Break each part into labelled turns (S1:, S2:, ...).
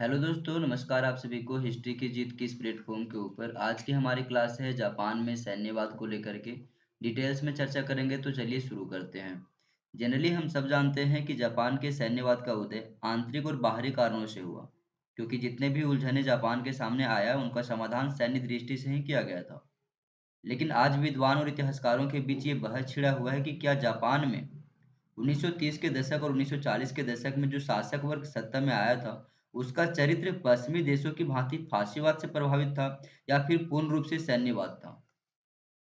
S1: Hello दोस्तों, नमस्कार। आप सभी को हिस्ट्री की जीत की इस प्लेटफॉर्म के ऊपर आज की हमारी क्लास है जापान में सैन्यवाद को लेकर के। डिटेल्स में चर्चा करेंगे, तो चलिए शुरू करते हैं। जनरली हम सब जानते हैं कि जापान के सैन्यवाद का उदय आंतरिक और बाहरी कारणों से हुआ, क्योंकि जितने भी उलझने जापान के सामने आया उनका समाधान सैन्य दृष्टि से ही किया गया था। लेकिन आज विद्वान और इतिहासकारों के बीच ये बहस छिड़ा हुआ है कि क्या जापान में 1930 के दशक और 1940 के दशक में जो शासक वर्ग सत्ता में आया था, उसका चरित्र पश्चिमी देशों की भांति फाशीवाद से प्रभावित था या फिर पूर्ण रूप से सैन्यवाद था।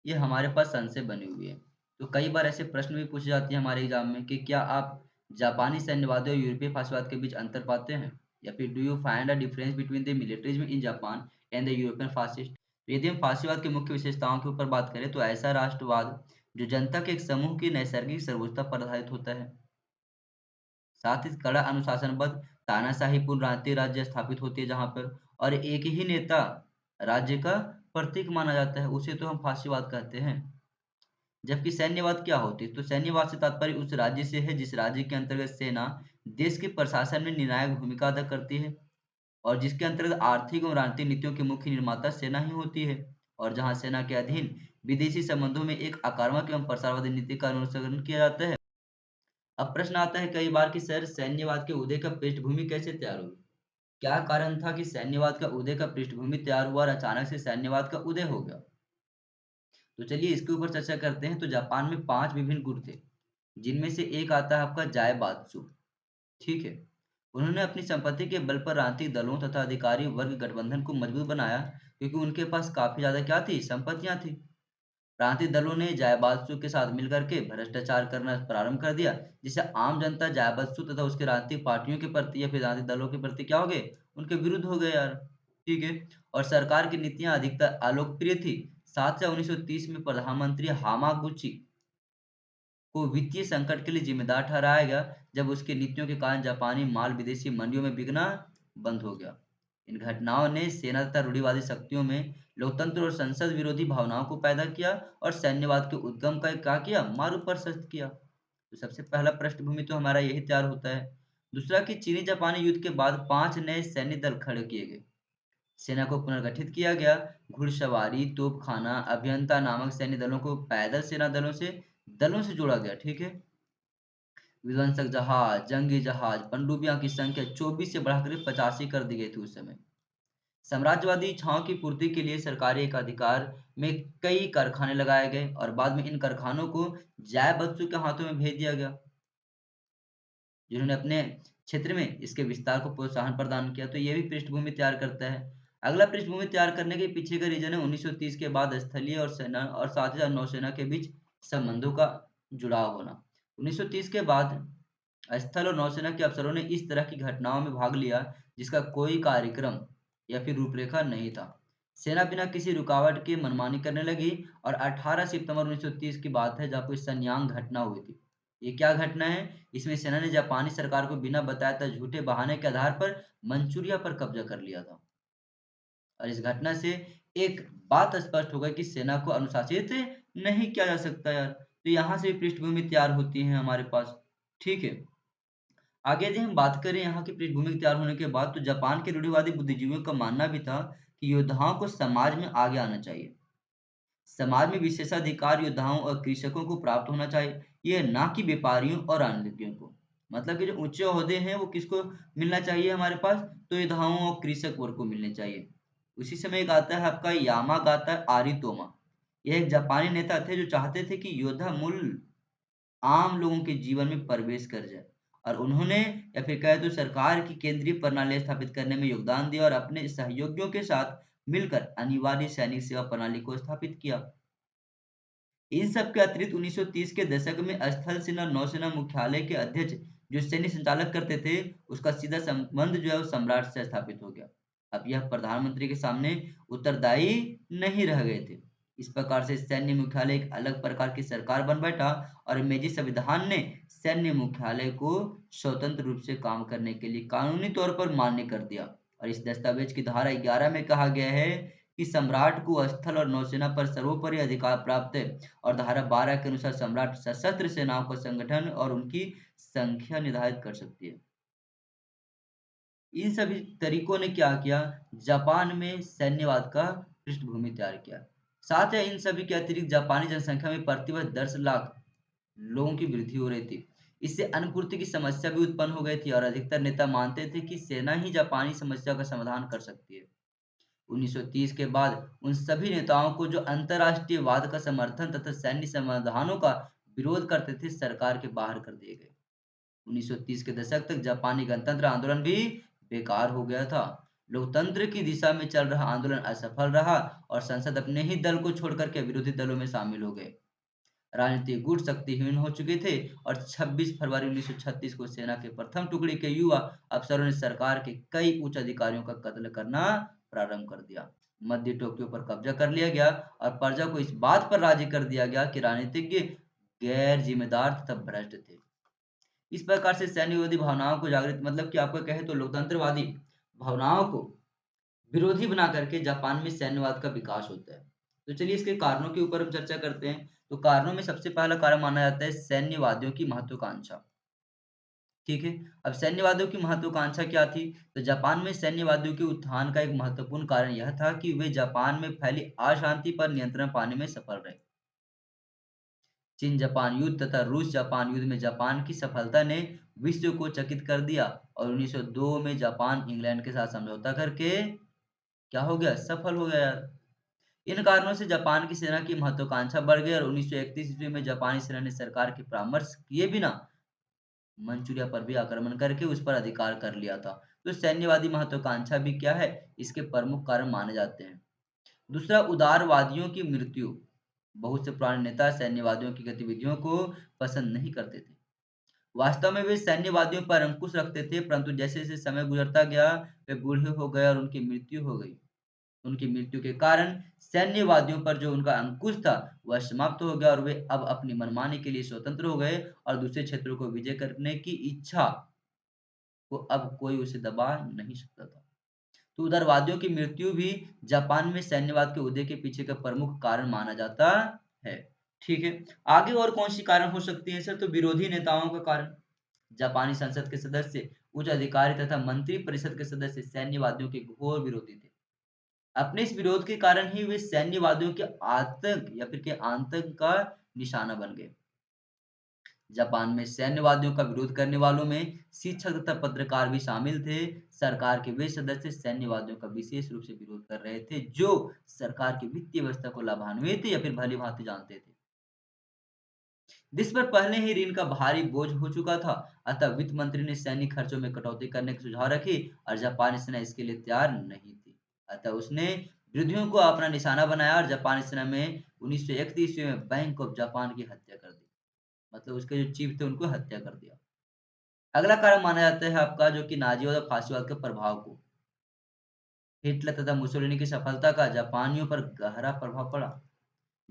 S1: ये हमारे पास संशय बनी हुई है। तो कई बार ऐसे प्रश्न भी पूछे जाते हैं हमारे एग्जाम में कि क्या आप जापानी सैन्यवाद और यूरोपीय फाशीवाद के बीच अंतर पाते हैं, या फिर do you find a difference between the militarism in Japan and the European fascist. यदि हम फाशीवाद के मुख्य विशेषताओं के ऊपर बात करें तो ऐसा राष्ट्रवाद जो जनता के एक समूह की नैसर्गिक सर्वोच्चता पर आधारित होता है, साथ ही कड़ा अनुशासनबद्ध तानाशाहीपूर्ण राष्ट्रीय राज्य स्थापित होती है जहां पर, और एक ही नेता राज्य का प्रतीक माना जाता है, उसे तो हम फाशीवाद कहते हैं। जबकि सैन्यवाद क्या होती है, तो सैन्यवाद से तात्पर्य उस राज्य से है जिस राज्य के अंतर्गत सेना देश के प्रशासन में निर्णायक भूमिका अदा करती है, और जिसके अंतर्गत आर्थिक और राजनीतिक नीतियों की मुख्य निर्माता सेना ही होती है, और जहां सेना के अधीन विदेशी संबंधों में एक आक्रामक एवं प्रसारवादी नीति का अनुसरण किया जाता है। अब प्रश्न आता है कई बार कि सर, सैन्यवाद के उदय का पृष्ठभूमि कैसे तैयार हुई। क्या कारण था कि सैन्यवाद का उदय का पृष्ठभूमि तैयार हुआ और अचानक से सैन्यवाद का उदय हो गया। तो चलिए इसके ऊपर चर्चा करते हैं। तो जापान में 5 विभिन्न गुट थे, जिनमें से एक आता है आपका जायबात्सु। ठीक है। उन्होंने अपनी संपत्ति के बल पर राजनीतिक दलों तथा अधिकारी वर्ग गठबंधन को मजबूत बनाया, क्योंकि उनके पास काफी ज्यादा क्या थी, संपत्तियां थी। राजनीतिक दलों ने जायबात्सु के साथ मिलकर के भ्रष्टाचार करना प्रारंभ कर दिया, जिससे आम जनता जायबात्सु तथा उसके राजनीतिक पार्टियों के प्रति या फिर राजनीतिक दलों के प्रति क्या हो गए, उनके विरुद्ध हो गए यार। ठीक है। और सरकार की नीतियां अधिकतर अलोकप्रिय थी। 7 से 1930 में प्रधानमंत्री हामागुची को वित्तीय संकट के लिए जिम्मेदार ठहराया गया, जब उसकी नीतियों के कारण जापानी माल विदेशी मंडियों में बिकना बंद हो गया। इन घटनाओं ने सेना तथा रूढ़िवादी शक्तियों में लोकतंत्र और संसद विरोधी भावनाओं को पैदा किया, और सैन्यवाद के उद्गम का क्या किया, मार्ग प्रशस्त किया। तो सबसे पहला पृष्ठभूमि तो हमारा यही तैयार होता है। दूसरा कि चीनी जापानी युद्ध के बाद 5 नए सैन्य दल खड़े किए गए। सेना को पुनर्गठित किया गया। घुड़सवारी, तोपखाना, अभियंता नामक सैन्य दलों को पैदल सेना दलों से जोड़ा गया। ठीक है। विध्वंसक जहाज, जंगी जहाज, पनडुब्बियां की संख्या 24 से बढ़ाकर 85 कर दी गई थी उस समय। साम्राज्यवादी इच्छाओं की पूर्ति के लिए सरकारी एकाधिकार में कई कारखाने लगाए गए, और बाद में इन कारखानों को जय बच्चों के हाथों में भेज दिया गया, जिन्होंने अपने क्षेत्र में इसके विस्तार को प्रोत्साहन प्रदान किया। तो ये भी पृष्ठभूमि तैयार करता है। अगला पृष्ठभूमि तैयार करने के पीछे का रीजन है 1930 के बाद स्थलीय और सेना और साथ ही साथ नौसेना के बीच संबंधों का जुड़ाव होना। 1930 के बाद स्थल और नौसेना के अफसरों ने इस तरह की घटनाओं में भाग लिया जिसका कोई कार्यक्रम या फिर रूपरेखा नहीं था। सेना बिना किसी रुकावट के मनमानी करने लगी, और 18 सितंबर 1930 की बात है जब कोई सन्यांग घटना हुई थी। ये क्या घटना है, इसमें सेना ने जापानी सरकार को बिना बताए था झूठे बहाने के आधार पर मंचूरिया पर कब्जा कर लिया था। और इस घटना से एक बात स्पष्ट हो गई कि सेना को अनुशासित नहीं किया जा सकता यार। तो यहाँ से भी पृष्ठभूमि तैयार होती है हमारे पास। ठीक है। आगे यदि हम बात करें यहाँ की पृष्ठभूमि तैयार होने के बाद, तो जापान के रूढ़िवादी बुद्धिजीवियों का मानना भी था कि योद्धाओं को समाज में आगे आना चाहिए। समाज में विशेषाधिकार योद्धाओं और कृषकों को प्राप्त होना चाहिए, ये ना कि व्यापारियों और राजनीतिज्ञों को। मतलब कि जो ऊंचे ओहदे हैं वो किसको मिलना चाहिए हमारे पास, तो योद्धाओं और कृषक वर्ग को मिलने चाहिए। उसी समय एक आता है आपका यामागाता आरितोमा। यह एक जापानी नेता थे जो चाहते थे कि योद्धा मूल आम लोगों के जीवन में प्रवेश कर जाए, और उन्होंने या फिर कहे तो सरकार की केंद्रीय प्रणाली स्थापित करने में योगदान दिया और अपने सहयोगियों के साथ मिलकर अनिवार्य सैनिक सेवा प्रणाली को स्थापित किया। इन सब के अतिरिक्त 1930 के दशक में स्थल सेना और नौसेना मुख्यालय के अध्यक्ष जो सैन्य संचालक करते थे, उसका सीधा संबंध जो है वो सम्राट से स्थापित हो गया। अब यह प्रधानमंत्री के सामने उत्तरदायी नहीं रह गए थे। इस प्रकार से सैन्य मुख्यालय एक अलग प्रकार की सरकार बन बैठा, और मेजी संविधान ने सैन्य मुख्यालय को स्वतंत्र रूप से काम करने के लिए कानूनी तौर पर मान्य कर दिया। और इस दस्तावेज की धारा 11 में कहा गया है कि सम्राट को स्थल और नौसेना पर सर्वोपरि अधिकार प्राप्त है, और धारा 12 के अनुसार सम्राट सशस्त्र सेनाओं का संगठन और उनकी संख्या निर्धारित कर सकती है। इन सभी तरीकों ने क्या किया, जापान में सैन्यवाद का पृष्ठभूमि तैयार किया। साथ ही इन सभी के अतिरिक्त जापानी जनसंख्या में प्रतिवर्ष 10 लाख लोगों की वृद्धि हो रही थी। इससे अन्न-पूर्ति की समस्या भी उत्पन्न हो गई थी और अधिकतर नेता मानते थे कि सेना ही जापानी समस्या का समाधान कर सकती है। 1930 के बाद उन सभी नेताओं को जो अंतर्राष्ट्रीयवाद का समर्थन तथा सैन्य समाधानों का विरोध करते थे, सरकार के बाहर कर दिए गए। 1930 के दशक तक जापानी गणतंत्र आंदोलन भी बेकार हो गया था। लोकतंत्र की दिशा में चल रहा आंदोलन असफल रहा और संसद अपने ही दल को छोड़कर के विरोधी दलों में शामिल हो गए। राजनीतिक गुट शक्तिहीन हो चुके थे और 26 फरवरी 1936 को सेना के प्रथम टुकड़ी के युवा अफसरों ने सरकार के कई उच्च अधिकारियों का कत्ल करना प्रारंभ कर दिया। मध्य टोक्यो पर कब्जा कर लिया गया और प्रजा को इस बात पर राजी कर दिया गया कि राजनीतिज्ञ गैर जिम्मेदार तथा भ्रष्ट थे। इस प्रकार से सैन्य विरोधी भावनाओं को जागृत मतलब कि आपका कहे तो लोकतंत्रवादी भावनाओं को विरोधी बना करके जापान में सैन्यवाद का विकास होता है। तो चलिए इसके कारणों के ऊपर हम चर्चा करते हैं। तो कारणों में सबसे पहला कारण माना जाता है सैन्यवादियों की महत्वाकांक्षा। ठीक है। अब सैन्यवादियों की महत्वाकांक्षा क्या थी? तो जापान में सैन्यवादियों के उत्थान का एक महत्वपूर्ण कारण यह था कि वे जापान में फैली अशांति पर नियंत्रण पाने में सफल रहे। चीन जापान युद्ध तथा रूस जापान युद्ध में जापान की सफलता ने विश्व को चकित कर दिया और 1902 में जापान इंग्लैंड के साथ समझौता करके क्या हो गया? सफल हो गया यार। इन कारणों से जापान की सेना की महत्वाकांक्षा बढ़ गई और 1931 ईस्वी में जापानी सेना ने सरकार के परामर्श किए बिना मंचूरिया पर भी आक्रमण करके उस पर अधिकार कर लिया था। तो सैन्यवादी महत्वाकांक्षा भी क्या है? इसके प्रमुख कारण माने जाते हैं। दूसरा, उदारवादियों की मृत्यु। बहुत से पुराने नेता सैन्यवादियों की गतिविधियों को पसंद नहीं करते थे। वास्तव में वे सैन्यवादियों पर अंकुश रखते थे, परंतु जैसे-जैसे समय गुजरता गया, वे बूढ़े हो गए और उनकी मृत्यु हो गई। उनकी मृत्यु के कारण सैन्यवादियों पर जो उनका अंकुश था, वह समाप्त हो गया और वे अब अपनी मनमानी के लिए स्वतंत्र हो गए और दूसरे क्षेत्रों को विजय करने की इच्छा को अब कोई उसे दबा नहीं सकता था। तो उदारवादियों की मृत्यु भी जापान में सैन्यवाद के उदय के पीछे का प्रमुख कारण माना जाता है। ठीक है। आगे और कौन-सी कारण हो सकती है सर? तो विरोधी नेताओं का कारण। जापानी संसद के सदस्य, उच्च अधिकारी तथा मंत्री परिषद के सदस्य सैन्यवादियों के घोर विरोधी थे। अपने इस विरोध के कारण ही वे सैन्यवादियों के आतंक या फिर के आतंक का निशाना बन गए। जापान में सैन्यवादियों का विरोध करने वालों में शिक्षक तथा पत्रकार भी शामिल थे। सरकार के वे सदस्य सैन्यवादियों का विशेष रूप से विरोध कर रहे थे, जो सरकार की वित्तीय व्यवस्था को लाभान्वित या फिर भली-भांति जानते थे। देश पर पहले ही ऋण का भारी बोझ हो चुका था, अतः वित्त मंत्री ने सैन्य खर्चों में कटौती करने की सुझाव रखी और जापानी सेना इसके लिए तैयार नहीं थी। अतः उसने विरोधियों को अपना निशाना बनाया और जापानी सेना में 1931 ईस्वी में बैंक ऑफ जापान की हत्या कर दी। मतलब उसके जो चीफ थे उनको हत्या कर दिया। अगला कारण माना जाता है आपका जो कि नाज़ीवाद और फासीवाद के प्रभाव को। हिटलर तथा मुसोलिनी की सफलता का जापानियों पर गहरा प्रभाव पड़ा।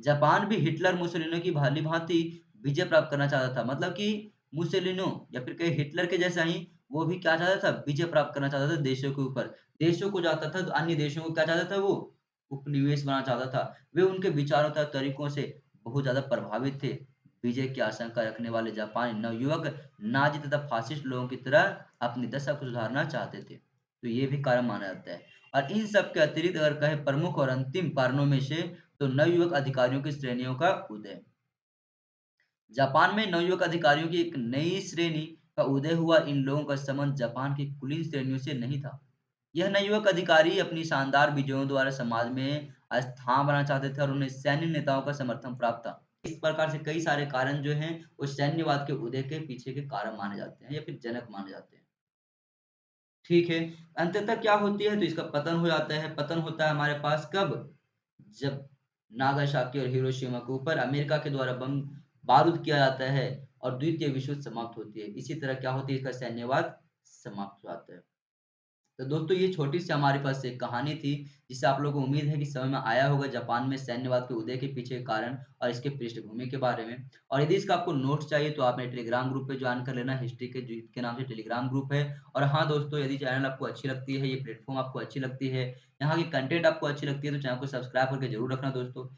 S1: जापान भी हिटलर मुसोलिनी की भांति विजय प्राप्त करना चाहता था। मतलब कि मुसोलिनो या फिर कहीं हिटलर के जैसा ही वो भी क्या चाहता था? विजय प्राप्त करना चाहता था देशों के ऊपर। देशों को जाता था तो अन्य देशों को क्या चाहता था वो? उपनिवेश बनाना चाहता था। वे उनके विचारों तथा तरीकों से बहुत ज़्यादा प्रभावित थे। विजय की आशंका रखने वाले जापानी नवयुवक नाज़ी तथा फासिस्ट लोगों की तरह अपनी दशा को सुधारना चाहते थे। तो ये भी कारण माना जाता है। और इन सब के अतिरिक्त अगर कहें प्रमुख और अंतिम कारणों में से तो नवयुवक अधिकारियों की श्रेणियों का उदय। जापान में नवयुवक अधिकारियों की एक नई श्रेणी का उदय हुआ। इन लोगों का संबंध जापान की कुलीन श्रेणियों से नहीं था। यह नवयुवक अधिकारी अपनी शानदार विजयों द्वारा समाज में स्थान बनाना चाहते थे और उन्हें सैन्य नेताओं का समर्थन प्राप्त था। इस प्रकार से कई सारे कारण जो हैं वो सैन्यवाद के उदय के पीछे के कारण माने जाते हैं या फिर जनक माने जाते हैं। ठीक है। अंततः क्या होती है? तो इसका पतन हो जाता है। पतन होता है हमारे पास कब? जब नागासाकी और हिरोशिमा के ऊपर अमेरिका के द्वारा बम बारूद किया जाता है और द्वितीय विश्व युद्ध समाप्त होती है। इसी तरह क्या होती है? इसका सैन्यवाद समाप्त हो जाता है। तो दोस्तों ये छोटी-सी हमारे पास एक कहानी थी, जिससे आप लोगों को उम्मीद है कि समझ में आया होगा जापान में सैन्यवाद के उदय के पीछे के कारण और इसके पृष्ठभूमि के बारे में। और यदि इसका आपको नोट्स चाहिए तो आप मेरे टेलीग्राम ग्रुप पे जॉइन कर लेना, हिस्ट्री के जीत के नाम से टेलीग्राम ग्रुप है। और हाँ दोस्तों, यदि चैनल आपको अच्छी लगती है, ये प्लेटफ़ॉर्म आपको अच्छी लगती है, यहाँ की कंटेंट आपको अच्छी लगती है, तो चैनल को सब्सक्राइब करके ज़रूर रखना दोस्तों।